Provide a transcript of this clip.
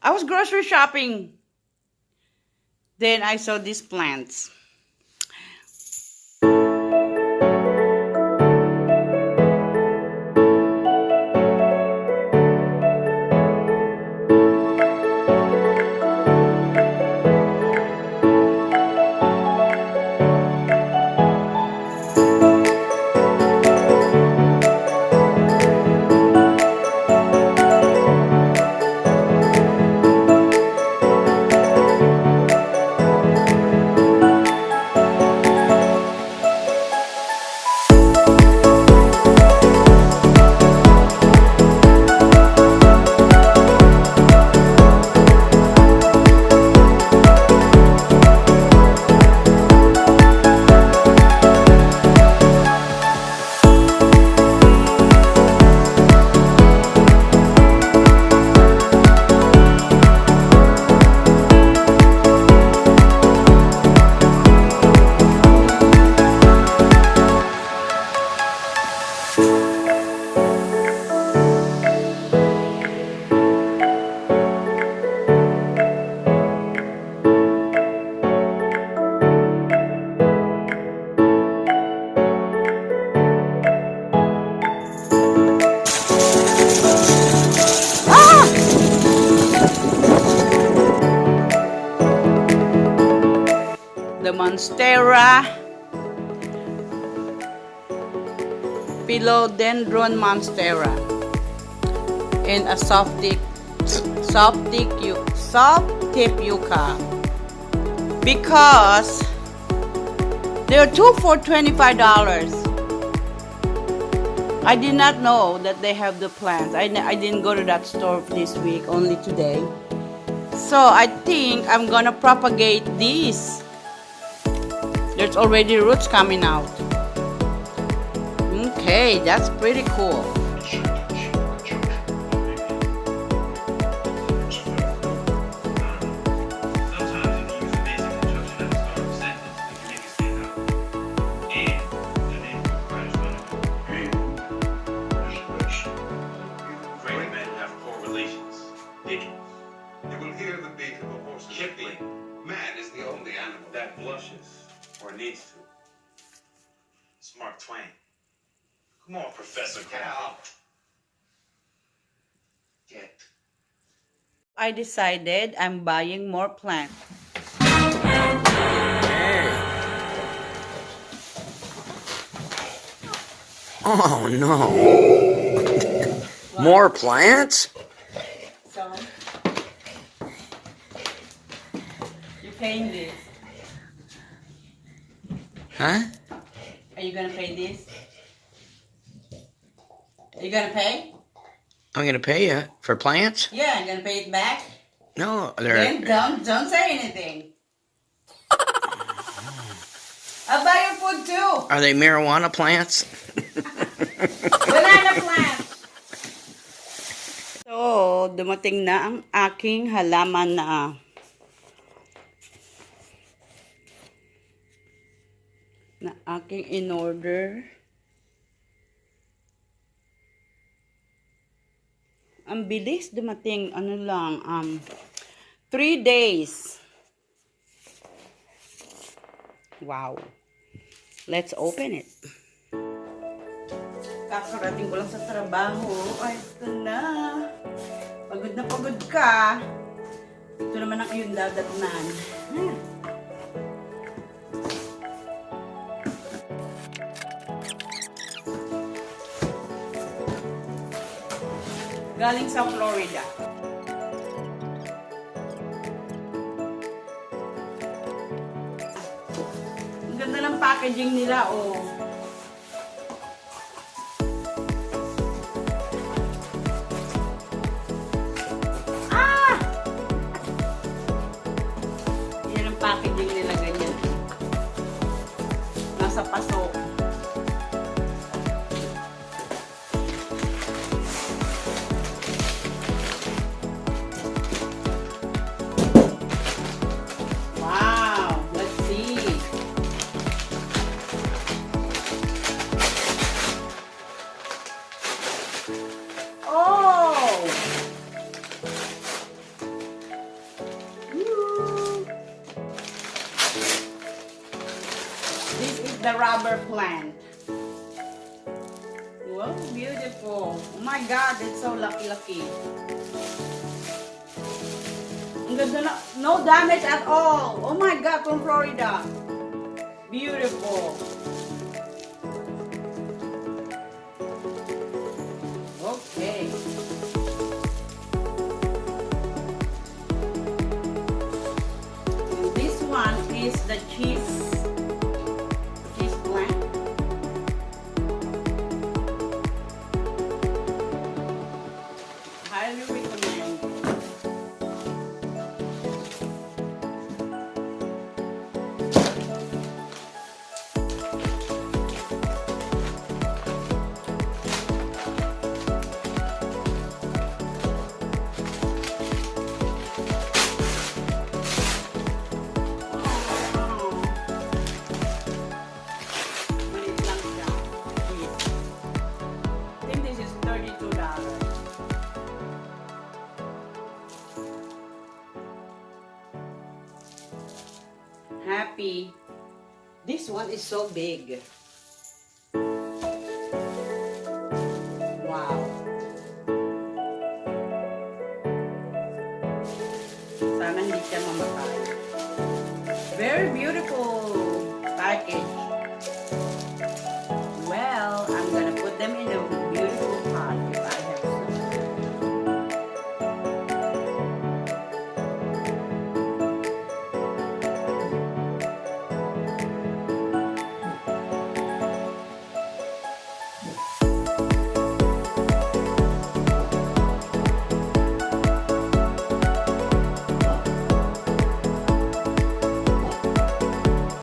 I was grocery shopping. Then I saw these plants. The Monstera Philodendron Monstera and a soft tip yucca, because they're two for $25. I did not know that they have the plants. I didn't go to that store this week, only today. So I think I'm gonna propagate these. There's already roots coming out. Okay, that's pretty cool. That blushes, or needs to. It's Mark Twain. Come on, Professor Cal. Get. I decided I'm buying more plants. Oh no. More plants? So, you're paying this. Huh? Are you gonna pay this? Are you gonna pay? I'm gonna pay you for plants? Yeah, I'm gonna pay it back. No, Then they're. don't say anything. I'll buy your food too. Are they marijuana plants? Banana plants. So, dumating na ang aking halaman na aking in-order. Ang bilis dumating, ano lang, 3 days. Wow. Let's open it. Kakarating ko lang sa trabaho. Ay, ito na. Pagod na pagod ka. Ito naman ang iyong dadatnan. Galing sa Florida. Ang ganda ng packaging nila, oh. Ah! Yan ang packaging nila, ganyan. Nasa paso. the rubber plant. Wow, beautiful. Oh my God, it's so lucky. Ang ganda na, no damage at all. Oh my God, from Florida. Beautiful. Okay. And this one is the cheese plant. Highly recommend. Maliit lang siya. Cheese. I think this is $32. Happy. This one is so big. Wow. Sana hindi siya mamatay. Very beautiful package.